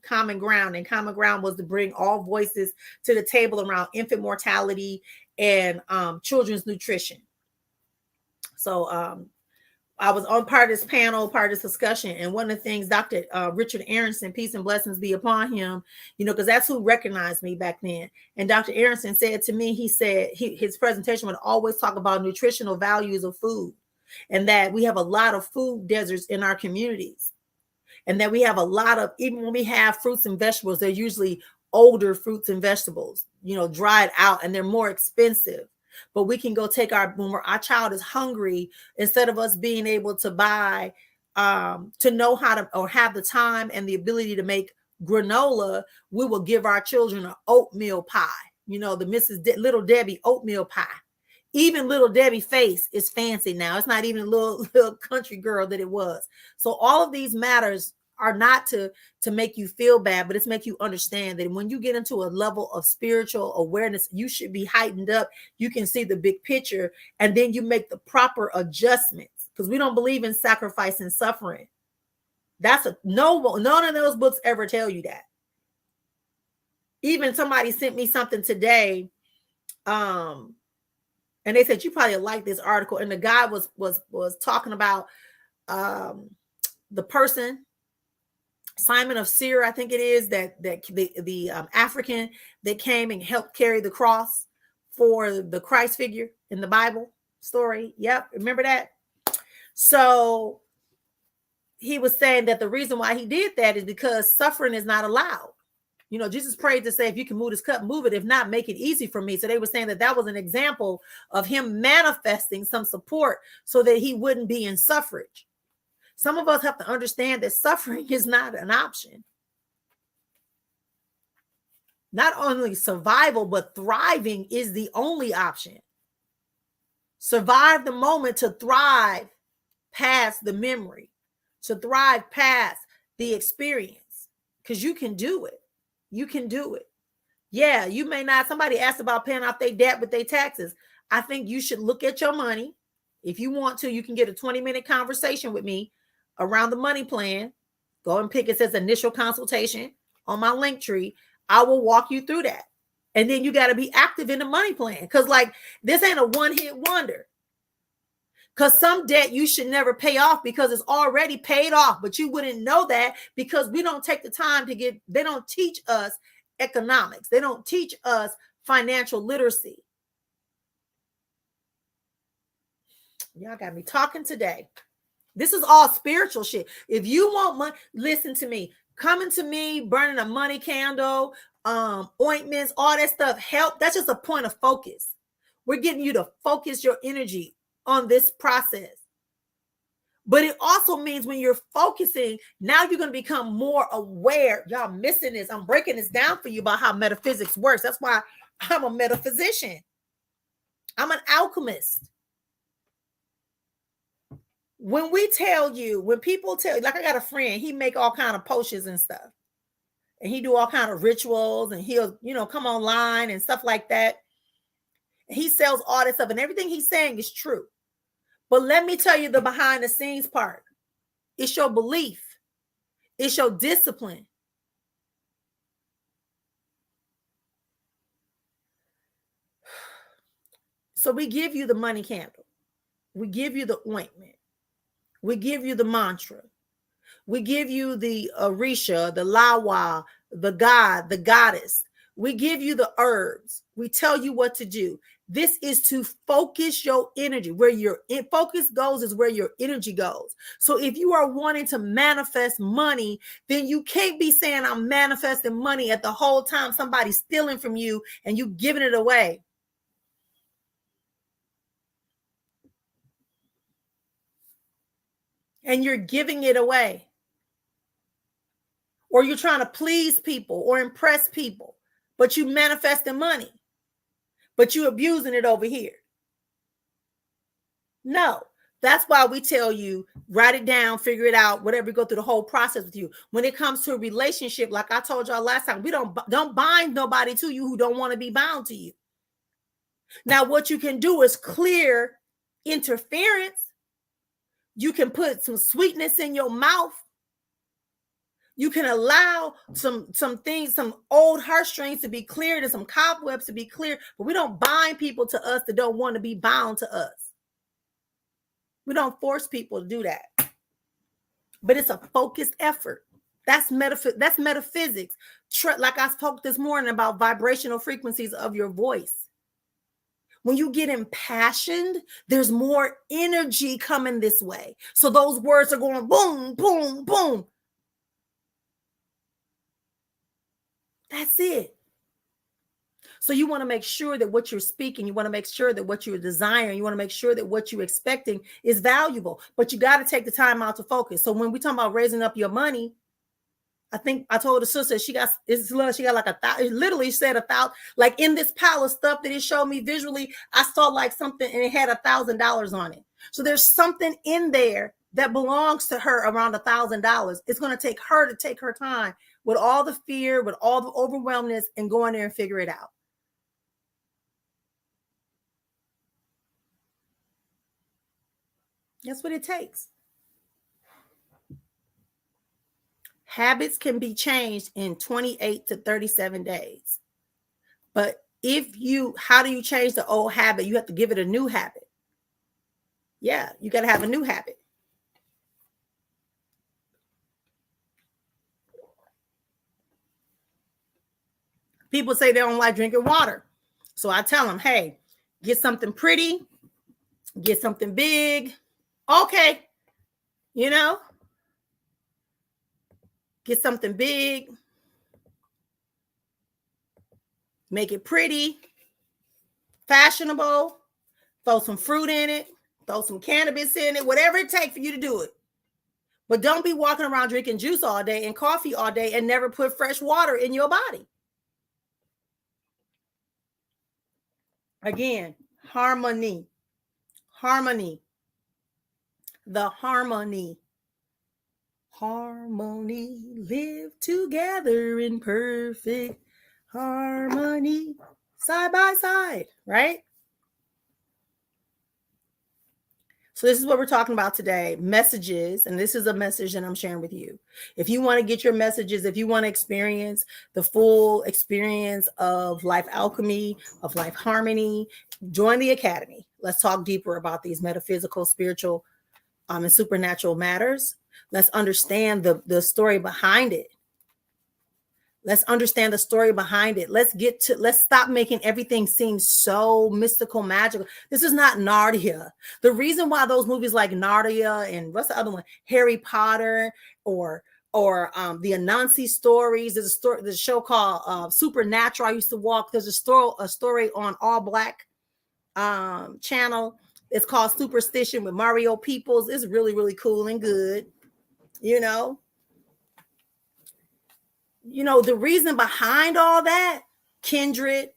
Common Ground. And Common Ground was to bring all voices to the table around infant mortality and children's nutrition. So I was on part of this panel, part of this discussion. And one of the things, Dr. Richard Aronson, peace and blessings be upon him, because that's who recognized me back then. And Dr. Aronson said to me, he said his presentation would always talk about nutritional values of food, and that we have a lot of food deserts in our communities. And that we have a lot of, even when we have fruits and vegetables, they're usually older fruits and vegetables, dried out, and they're more expensive. But we can go take when our child is hungry, instead of us being able to buy, to know how to, or have the time and the ability to make granola, we will give our children an oatmeal pie, the Little Debbie oatmeal pie. Even Little Debbie face is fancy now. It's not even a little country girl that it was. So all of these matters are not to make you feel bad, but it's make you understand that when you get into a level of spiritual awareness, you should be heightened up. You can see the big picture, and then you make the proper adjustments, because we don't believe in sacrifice and suffering. None of those books ever tell you that. Even somebody sent me something today, and they said, you probably like this article. And the guy was talking about the person, Simon of Syr, I think it is, that the African that came and helped carry the cross for the Christ figure in the Bible story. Yep, remember that? So he was saying that the reason why he did that is because suffering is not allowed. Jesus prayed to say, if you can move this cup, move it. If not, make it easy for me. So they were saying that was an example of him manifesting some support so that he wouldn't be in suffrage. Some of us have to understand that suffering is not an option. Not only survival, but thriving is the only option. Survive the moment to thrive past the memory, to thrive past the experience, because you can do it. You can do it. Yeah, you may not. Somebody asked about paying off their debt with their taxes. I think you should look at your money. If you want to, you can get a 20-minute conversation with me around the money plan. Go and pick it, says initial consultation on my link tree. I will walk you through that. And then you got to be active in the money plan, because this ain't a one-hit wonder. Because some debt you should never pay off because it's already paid off, but you wouldn't know that because we don't take the time they don't teach us economics. They don't teach us financial literacy. Y'all got me talking today. This is all spiritual shit. If you want money, listen to me. Coming to me, burning a money candle, ointments, all that stuff, help. That's just a point of focus. We're getting you to focus your energy on this process. But it also means when you're focusing, now you're going to become more aware. Y'all missing this. I'm breaking this down for you about how metaphysics works. That's why I'm a metaphysician. I'm an alchemist. When people tell you, like I got a friend, he make all kind of potions and stuff. And he do all kind of rituals, and he'll, come online and stuff like that. He sells all this stuff, and everything he's saying is true. But let me tell you the behind the scenes part. It's your belief. It's your discipline. So we give you the money candle. We give you the ointment. We give you the mantra. We give you the Orisha, the Lawa, the god, the goddess. We give you the herbs. We tell you what to do. This is to focus your energy. Where your focus goes is where your energy goes. So if you are wanting to manifest money, then you can't be saying I'm manifesting money at the whole time somebody's stealing from you and you giving it away. and you're giving it away, or you're trying to please people or impress people, but you manifesting money, but you abusing it over here. No, that's why we tell you, write it down, figure it out, whatever, go through the whole process with you. When it comes to a relationship, like I told y'all last time, we don't bind nobody to you who don't want to be bound to you. Now, what you can do is clear interference. You can put some sweetness in your mouth. You can allow some things, some old heartstrings to be cleared and some cobwebs to be cleared, but we don't bind people to us that don't want to be bound to us. We don't force people to do that. But it's a focused effort. That's metaphysics. Like I spoke this morning about vibrational frequencies of your voice. When you get impassioned, there's more energy coming this way. So those words are going boom, boom, boom. That's it. So you want to make sure that what you're speaking, you want to make sure that what you're desiring, you want to make sure that what you're expecting is valuable, but you got to take the time out to focus. So when we talk about raising up your money, I think I told the sister, she got like 1,000, it literally said 1,000, like in this pile of stuff that it showed me visually, I saw like something and it had $1,000 on it. So there's something in there that belongs to her around $1,000. It's going to take her to take her time with all the fear, with all the overwhelmness, and go in there and figure it out. That's what it takes. Habits can be changed in 28 to 37 days. But how do you change the old habit? You have to give it a new habit. Yeah, you got to have a new habit. People say they don't like drinking water. So I tell them, hey, get something pretty, get something big. Okay. Get something big, make it pretty, fashionable, throw some fruit in it, throw some cannabis in it, whatever it takes for you to do it. But don't be walking around drinking juice all day and coffee all day and never put fresh water in your body. Again, harmony. The harmony. Harmony, live together in perfect harmony, side by side, right? So this is what we're talking about today, messages, and this is a message that I'm sharing with you. If you want to get your messages, if you want to experience the full experience of life alchemy, of life harmony, join the academy. Let's talk deeper about these metaphysical, spiritual, and supernatural matters. Let's understand the story behind it. Let's understand the story behind it. Let's stop making everything seem so mystical, magical. This is not Narnia. The reason why those movies like Narnia and what's the other one, Harry Potter, or the Anansi stories. There's a show called Supernatural. I used to watch. There's a story on All Black channel. It's called Superstition with Mario Peoples. It's really, really cool and good. The reason behind all that, kindred,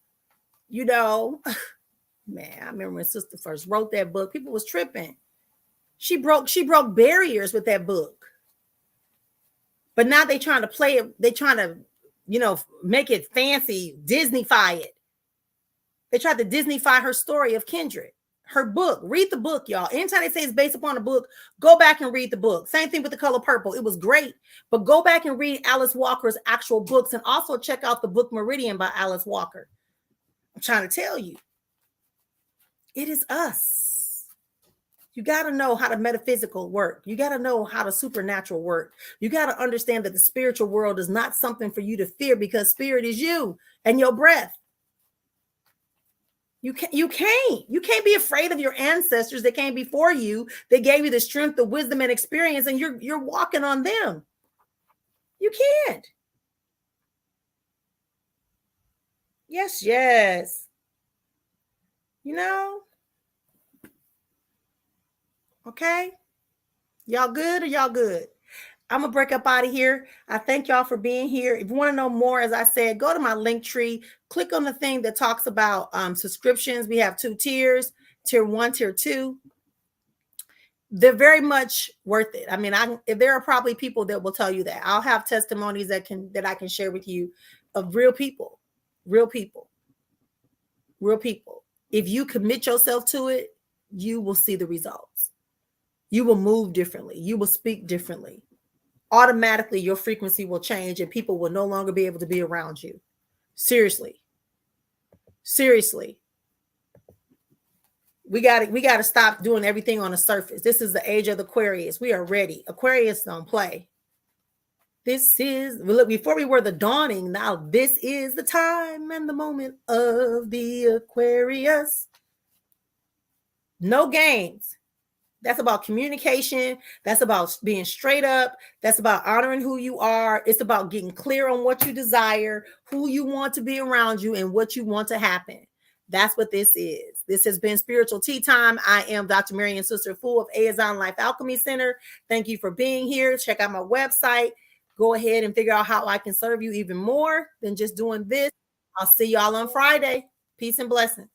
man, I remember when sister first wrote that book, people was tripping. She broke barriers with that book. But now they trying to play it, they trying to, make it fancy, Disney-fy it. They tried to Disney-fy her story of kindred. Her book, read the book, y'all. Anytime they say it's based upon a book, go back and read the book. Same thing with The Color Purple. It was great, but go back and read Alice Walker's actual books, and also check out the book Meridian by Alice Walker. I'm trying to tell you, it is us. You got to know how the metaphysical work. You got to know how the supernatural work. You got to understand that the spiritual world is not something for you to fear, because spirit is you and your breath. You can't be afraid of your ancestors that came before you. They gave you the strength, the wisdom, and experience, and you're walking on them. You can't. Yes. Okay. Y'all good or y'all good? I'm gonna break up out of here. I thank y'all for being here. If you want to know more, as I said, go to my link tree, click on the thing that talks about subscriptions. We have 2 tiers, tier 1, tier 2. They're very much worth it. I mean, there are probably people that will tell you that. I'll have testimonies that I can share with you of real people, real people, real people. If you commit yourself to it, you will see the results. You will move differently. You will speak differently. Automatically your frequency will change and people will no longer be able to be around you. Seriously. We got to stop doing everything on the surface. This is the age of the Aquarius. We are ready. Aquarius don't play. Look, before we were the dawning, now this is the time and the moment of the Aquarius. No games. That's about communication. That's about being straight up. That's about honoring who you are. It's about getting clear on what you desire, who you want to be around you, and what you want to happen. That's what this is. This has been Spiritual Tea Time. I am Dr. Marian Sister Fu of Azon Life Alchemy Center. Thank you for being here. Check out my website. Go ahead and figure out how I can serve you even more than just doing this. I'll see y'all on Friday. Peace and blessings.